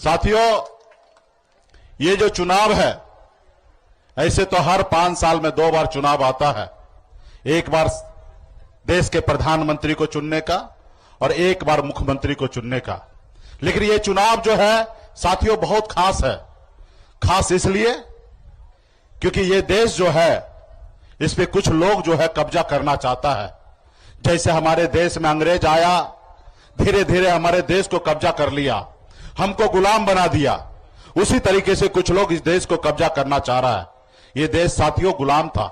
साथियों, ये जो चुनाव है, ऐसे तो हर 5 साल में 2 बार चुनाव आता है। एक बार देश के प्रधानमंत्री को चुनने का और एक बार मुख्यमंत्री को चुनने का। लेकिन ये चुनाव जो है साथियों बहुत खास है। खास इसलिए क्योंकि ये देश जो है इस पे कुछ लोग जो है कब्जा करना चाहता है। जैसे हमारे देश में अंग्रेज आया, धीरे धीरे हमारे देश को कब्जा कर लिया, हमको गुलाम बना दिया। उसी तरीके से कुछ लोग इस देश को कब्जा करना चाह रहा है। ये देश साथियों गुलाम था,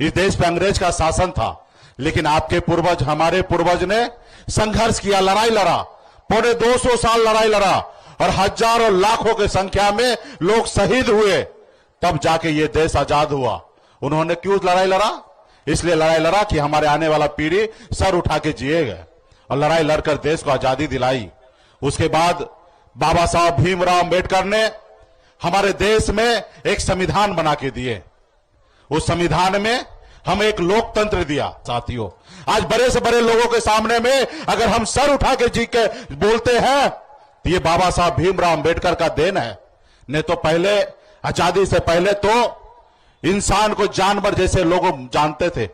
इस देश पे अंग्रेज का शासन था। लेकिन आपके पूर्वज, हमारे पूर्वज ने संघर्ष किया, लड़ाई लड़ा, पौने 200 साल लड़ाई लड़ा और हजारों लाखों की संख्या में लोग शहीद हुए, तब जाके ये देश आजाद हुआ। उन्होंने क्यों लड़ाई लड़ा? इसलिए लड़ाई लड़ा कि हमारे आने वाला पीढ़ी सर उठा के जिएगा, और लड़ाई लड़कर देश को आजादी दिलाई। उसके बाद बाबा साहब भीमराव अंबेडकर ने हमारे देश में एक संविधान बना के दिए। उस संविधान में हम एक लोकतंत्र दिया। साथियों, आज बड़े से बड़े लोगों के सामने में अगर हम सर उठा के जी के बोलते हैं तो ये बाबा साहब भीमराव अंबेडकर का देन है। नहीं तो पहले, आजादी से पहले तो इंसान को जानवर जैसे लोग जानते थे,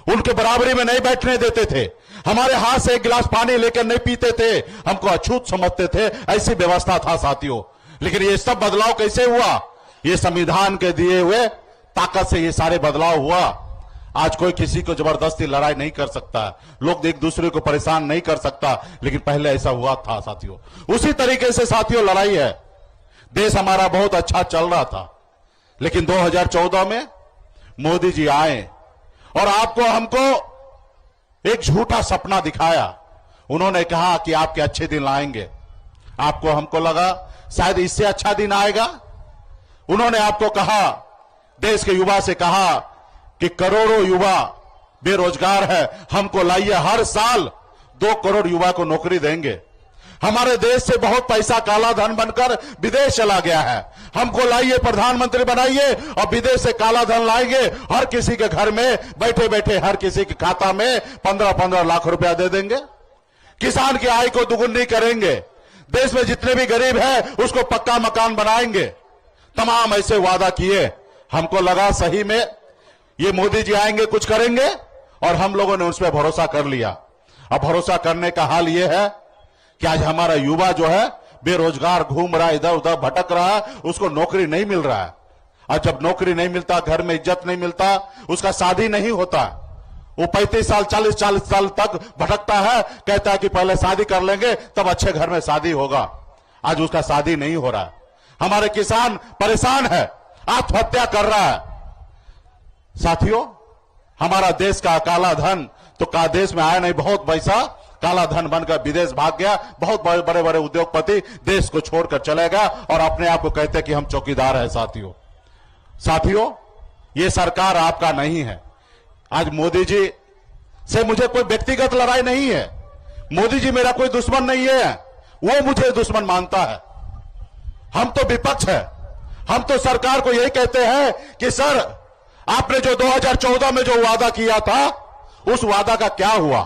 उनके बराबरी में नहीं बैठने देते थे, हमारे हाथ से एक गिलास पानी लेकर नहीं पीते थे, हमको अछूत समझते थे। ऐसी व्यवस्था था साथियों। लेकिन ये सब बदलाव कैसे हुआ? ये संविधान के दिए हुए ताकत से ये सारे बदलाव हुआ। आज कोई किसी को जबरदस्ती लड़ाई नहीं कर सकता, लोग एक दूसरे को परेशान नहीं कर सकता। लेकिन पहले ऐसा हुआ था साथियों। उसी तरीके से साथियों लड़ाई है। देश हमारा बहुत अच्छा चल रहा था, लेकिन 2014 में मोदी जी आए और आपको हमको एक झूठा सपना दिखाया। उन्होंने कहा कि आपके अच्छे दिन आएंगे। आपको हमको लगा शायद इससे अच्छा दिन आएगा। उन्होंने आपको कहा, देश के युवा से कहा कि करोड़ों युवा बेरोजगार है, हमको लाइए, हर साल 2 करोड़ युवा को नौकरी देंगे। हमारे देश से बहुत पैसा काला धन बनकर विदेश चला गया है, हमको लाइए, प्रधानमंत्री बनाइए और विदेश से काला धन लाएंगे। हर किसी के घर में बैठे बैठे हर किसी के खाता में 15-15 लाख रुपया दे देंगे। किसान की आय को दुगुनी करेंगे। देश में जितने भी गरीब है उसको पक्का मकान बनाएंगे। तमाम ऐसे वादा किए। हमको लगा सही में ये मोदी जी आएंगे, कुछ करेंगे, और हम लोगों ने उस पर भरोसा कर लिया। अब भरोसा करने का हाल यह है कि आज हमारा युवा जो है बेरोजगार घूम रहा है, इधर उधर भटक रहा है, उसको नौकरी नहीं मिल रहा है। और जब नौकरी नहीं मिलता, घर में इज्जत नहीं मिलता, उसका शादी नहीं होता। वो 35 साल 40 साल तक भटकता है, कहता है कि पहले शादी कर लेंगे तब अच्छे घर में शादी होगा। आज उसका शादी नहीं हो रहा है। हमारे किसान परेशान है, आत्महत्या कर रहा है। साथियों, हमारा देश का काला धन तो का देश में आया नहीं, बहुत पैसा काला धन बनकर विदेश भाग गया। बहुत बड़े बड़े उद्योगपति देश को छोड़कर चलेगा और अपने आप को कहते हैं कि हम चौकीदार हैं। साथियों, ये सरकार आपका नहीं है। आज मोदी जी से मुझे कोई व्यक्तिगत लड़ाई नहीं है। मोदी जी मेरा कोई दुश्मन नहीं है, वो मुझे दुश्मन मानता है। हम तो विपक्ष है। हम तो सरकार को यही कहते हैं कि सर, आपने जो 2014 में जो वादा किया था, उस वादा का क्या हुआ?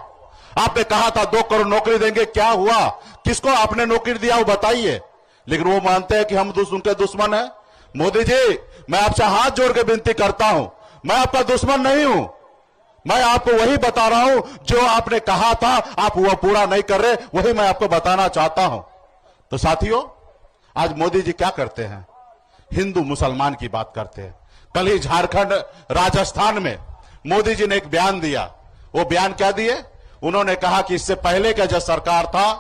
आपने कहा था 2 करोड़ नौकरी देंगे, क्या हुआ? किसको आपने नौकरी दिया वो बताइए। लेकिन वो मानते हैं कि हम उनके दुश्मन हैं। मोदी जी, मैं आपसे हाथ जोड़ के विनती करता हूं, मैं आपका दुश्मन नहीं हूं। मैं आपको वही बता रहा हूं जो आपने कहा था, आप वो पूरा नहीं कर रहे, वही मैं आपको बताना चाहता हूं। तो साथियों, आज मोदी जी क्या करते हैं? हिंदू मुसलमान की बात करते हैं। कल ही झारखंड, राजस्थान में मोदी जी ने एक बयान दिया। वो बयान क्या दिए? उन्होंने कहा कि इससे पहले का जो सरकार था,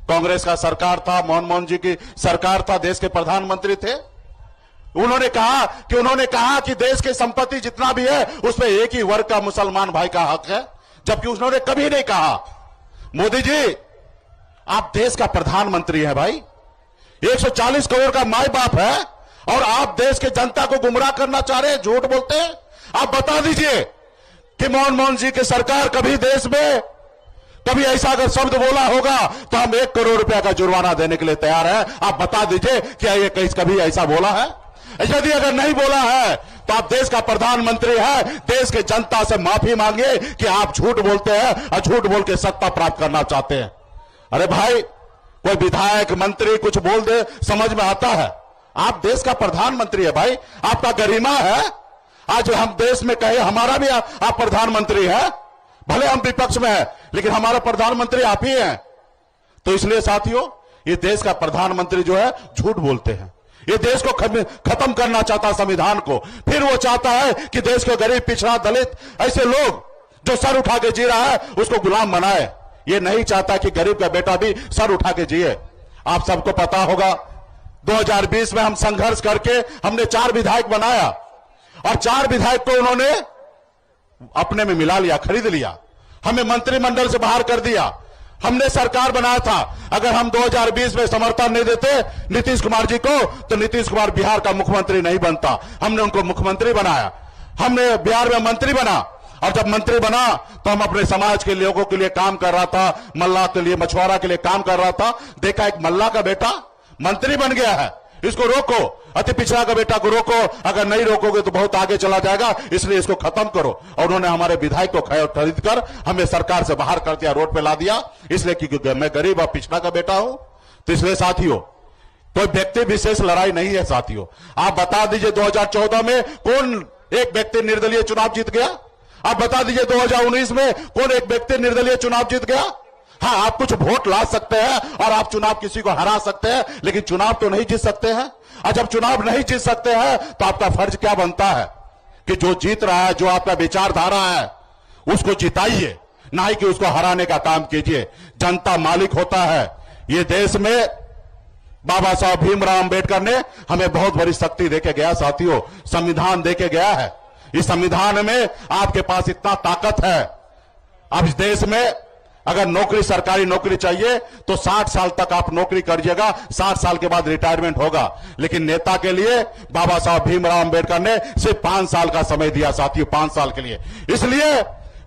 कांग्रेस का सरकार था, मनमोहन जी की सरकार था, देश के प्रधानमंत्री थे, उन्होंने कहा कि देश की संपत्ति जितना भी है उसमें एक ही वर्ग का मुसलमान भाई का हक है। जबकि उन्होंने कभी नहीं कहा, मोदी जी आप देश का प्रधानमंत्री हैं भाई, 140 करोड़ का माई बाप है, और आप देश के जनता को गुमराह करना चाह रहे हैं, झूठ बोलते हैं। आप बता दीजिए कि मनमोहन जी की सरकार कभी देश में कभी ऐसा अगर शब्द बोला होगा तो हम 1 करोड़ रुपया का जुर्माना देने के लिए तैयार हैं। आप बता दीजिए क्या ये कभी ऐसा बोला है? यदि अगर नहीं बोला है तो आप देश का प्रधानमंत्री है, देश के जनता से माफी मांगिए कि आप झूठ बोलते हैं और झूठ बोल के सत्ता प्राप्त करना चाहते हैं। अरे भाई, कोई विधायक मंत्री कुछ बोल दे समझ में आता है। आप देश का प्रधानमंत्री है भाई, आपका गरिमा है। आज हम देश में कहे हमारा भी आप प्रधानमंत्री है, भले हम विपक्ष में है लेकिन हमारा प्रधानमंत्री आप ही हैं। तो इसलिए साथियों, ये देश का प्रधानमंत्री जो है झूठ बोलते हैं। ये देश को खत्म करना चाहता संविधान को, फिर वो चाहता है कि देश के गरीब पिछड़ा दलित ऐसे लोग जो सर उठा के जी रहा है उसको गुलाम बनाए। ये नहीं चाहता कि गरीब का बेटा भी सर उठा के जिए। आप सबको पता होगा 2020 में हम संघर्ष करके हमने 4 विधायक बनाया और 4 विधायक को उन्होंने अपने में मिला लिया, खरीद लिया, हमें मंत्रिमंडल से बाहर कर दिया। हमने सरकार बनाया था। अगर हम 2020 में समर्थन नहीं देते नीतीश कुमार जी को तो नीतीश कुमार बिहार का मुख्यमंत्री नहीं बनता। हमने उनको मुख्यमंत्री बनाया, हमने बिहार में मंत्री बना और जब मंत्री बना तो हम अपने समाज के लोगों के लिए काम कर रहा था, मल्लाह के लिए, मछुआरा के लिए काम कर रहा था। देखा एक मल्लाह का बेटा मंत्री बन गया है, इसको रोको, अति पिछड़ा का बेटा को रोको, अगर नहीं रोकोगे तो बहुत आगे चला जाएगा, इसलिए इसको खत्म करो। और उन्होंने हमारे विधायक को खरीद कर हमें सरकार से बाहर कर दिया, रोड पे ला दिया, इसलिए क्योंकि मैं गरीब और पिछड़ा का बेटा हूं। तो इसलिए साथियों, कोई व्यक्ति विशेष लड़ाई नहीं है साथियों। आप बता दीजिए 2014 में कौन एक व्यक्ति निर्दलीय चुनाव जीत गया? आप बता दीजिए 2019 में कौन एक व्यक्ति निर्दलीय चुनाव जीत गया? हाँ, आप कुछ वोट ला सकते हैं और आप चुनाव किसी को हरा सकते हैं, लेकिन चुनाव तो नहीं जीत सकते हैं। और जब चुनाव नहीं जीत सकते हैं तो आपका फर्ज क्या बनता है कि जो जीत रहा है, जो आपका विचारधारा है, उसको जिताइए, ना ही कि उसको हराने का काम कीजिए। जनता मालिक होता है। ये देश में बाबा साहब भीमराव अंबेडकर ने हमें बहुत बड़ी शक्ति देके गया साथियों, संविधान देके गया है। इस संविधान में आपके पास इतना ताकत है। अब इस देश में अगर नौकरी, सरकारी नौकरी चाहिए तो 60 साल तक आप नौकरी करिएगा, 60 साल के बाद रिटायरमेंट होगा। लेकिन नेता के लिए बाबा साहब भीमराव अंबेडकर ने सिर्फ 5 साल का समय दिया साथियों, 5 साल के लिए। इसलिए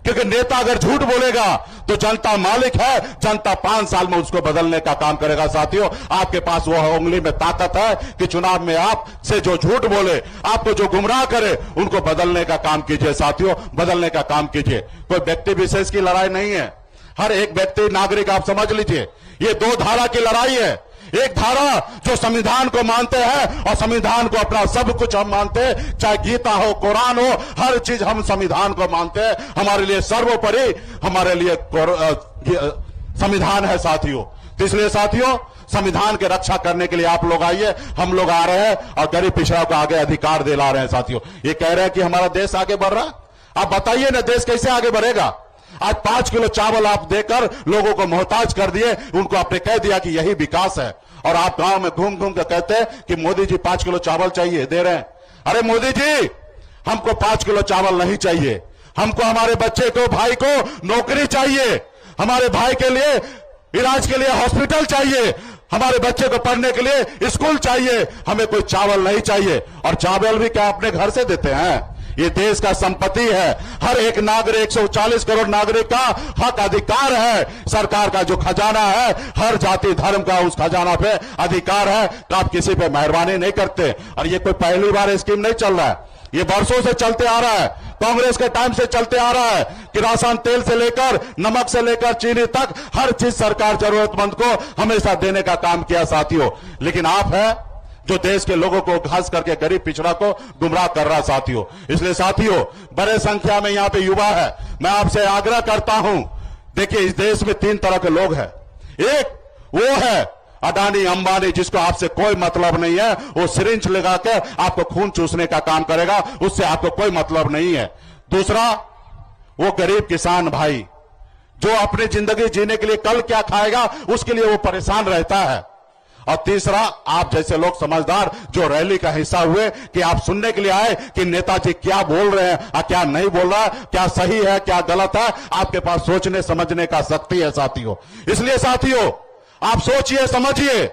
क्योंकि नेता अगर झूठ बोलेगा तो जनता मालिक है, जनता 5 साल में उसको बदलने का काम करेगा साथियों। आपके पास वो उंगली में ताकत है कि चुनाव में आप से जो झूठ बोले, आपको जो गुमराह करे, उनको बदलने का काम कीजिए साथियों, बदलने का काम कीजिए। कोई व्यक्ति विशेष की लड़ाई नहीं है, हर एक व्यक्ति नागरिक, आप समझ लीजिए, ये 2 धारा की लड़ाई है। एक धारा जो संविधान को मानते हैं और संविधान को अपना सब कुछ हम मानते हैं, चाहे गीता हो, कुरान हो, हर चीज हम संविधान को मानते हैं। हमारे लिए सर्वोपरि हमारे लिए संविधान है साथियों। तो इसलिए साथियों, संविधान की रक्षा करने के लिए आप लोग आइए, हम लोग आ रहे हैं और गरीब पिछड़ा को आगे अधिकार दिला रहे हैं साथियों। ये कह रहे हैं कि हमारा देश आगे बढ़ रहा है, आप बताइए ना देश कैसे आगे बढ़ेगा? आज 5 किलो चावल आप देकर लोगों को मोहताज कर दिए, उनको आपने कह दिया कि यही विकास है। और आप गांव में घूम घूम कर कहते हैं कि मोदी जी 5 किलो चावल चाहिए, दे रहे हैं। अरे मोदी जी, हमको 5 किलो चावल नहीं चाहिए, हमको हमारे बच्चे को, भाई को नौकरी चाहिए, हमारे भाई के लिए इलाज के लिए हॉस्पिटल चाहिए, हमारे बच्चे को पढ़ने के लिए स्कूल चाहिए, हमें कोई चावल नहीं चाहिए। और चावल भी क्या अपने घर से देते हैं? ये देश का संपत्ति है, हर एक नागरिक, 140 करोड़ नागरिक का हक अधिकार है। सरकार का जो खजाना है, हर जाति धर्म का उस खजाना पे अधिकार है, तो आप किसी पे मेहरबानी नहीं करते। और ये कोई पहली बार स्कीम नहीं चल रहा है, ये वर्षों से चलते आ रहा है, कांग्रेस के टाइम से चलते आ रहा है कि राशन तेल से लेकर नमक से लेकर चीनी तक हर चीज सरकार जरूरतमंद को हमेशा देने का काम किया साथियों। लेकिन आप है जो देश के लोगों को घास करके गरीब पिछड़ा को गुमराह कर रहा साथियों। इसलिए साथियों, बड़े संख्या में यहां पे युवा है, मैं आपसे आग्रह करता हूं, देखिए इस देश में 3 तरह के लोग हैं। एक वो है अडानी अंबानी, जिसको आपसे कोई मतलब नहीं है, वो सिरिंज लगा के आपको खून चूसने का काम करेगा, उससे आपको कोई मतलब नहीं है। दूसरा वो गरीब किसान भाई जो अपनी जिंदगी जीने के लिए कल क्या खाएगा उसके लिए वो परेशान रहता है। और तीसरा आप जैसे लोग समझदार जो रैली का हिस्सा हुए कि आप सुनने के लिए आए कि नेताजी क्या बोल रहे हैं और क्या नहीं बोल रहा है, क्या सही है क्या गलत है, आपके पास सोचने समझने का शक्ति है साथियों। इसलिए साथियों, आप सोचिए समझिए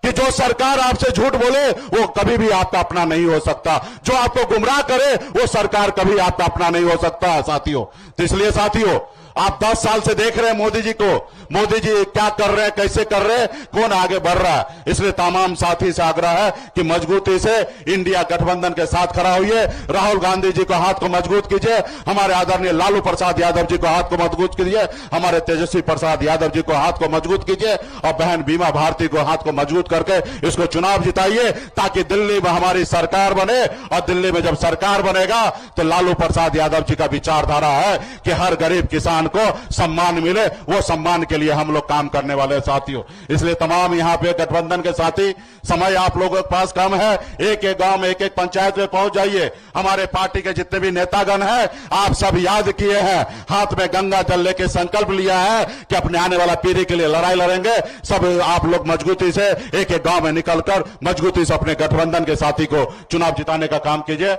कि जो सरकार आपसे झूठ बोले वो कभी भी आपका अपना नहीं हो सकता, जो आपको गुमराह करे वो सरकार कभी आपका अपना नहीं हो सकता साथियों। तो इसलिए साथियों, आप 10 साल से देख रहे हैं मोदी जी को, मोदी जी क्या कर रहे हैं, कैसे कर रहे हैं, कौन आगे बढ़ रहा है। इसलिए तमाम साथी से आग्रह है कि मजबूती से इंडिया गठबंधन के साथ खड़ा होइए। राहुल गांधी जी को हाथ को मजबूत कीजिए, हमारे आदरणीय लालू प्रसाद यादव जी को हाथ को मजबूत कीजिए, हमारे तेजस्वी प्रसाद यादव जी को हाथ को मजबूत कीजिए और बहन बीमा भारती को हाथ को मजबूत करके इसको चुनाव जिताइए, ताकि दिल्ली में हमारी सरकार बने। और दिल्ली में जब सरकार बनेगा तो लालू प्रसाद यादव जी का विचारधारा है कि हर गरीब किसान को सम्मान मिले, वो सम्मान के लिए हम लोग काम करने वाले साथियों। इसलिए तमाम यहां पे गठबंधन के साथी, समय आप लोगों के पास कम है, एक एक गांव में एक एक पंचायत में पहुंच जाइए। हमारे पार्टी के जितने भी नेतागण हैं, आप सब याद किए हैं, हाथ में गंगा जल लेके संकल्प लिया है कि अपने आने वाला पीढ़ी के लिए लड़ाई लड़ेंगे। सब आप लोग मजबूती से एक एक गांव में निकलकर मजबूती से अपने गठबंधन के साथी को चुनाव जिताने का काम कीजिए।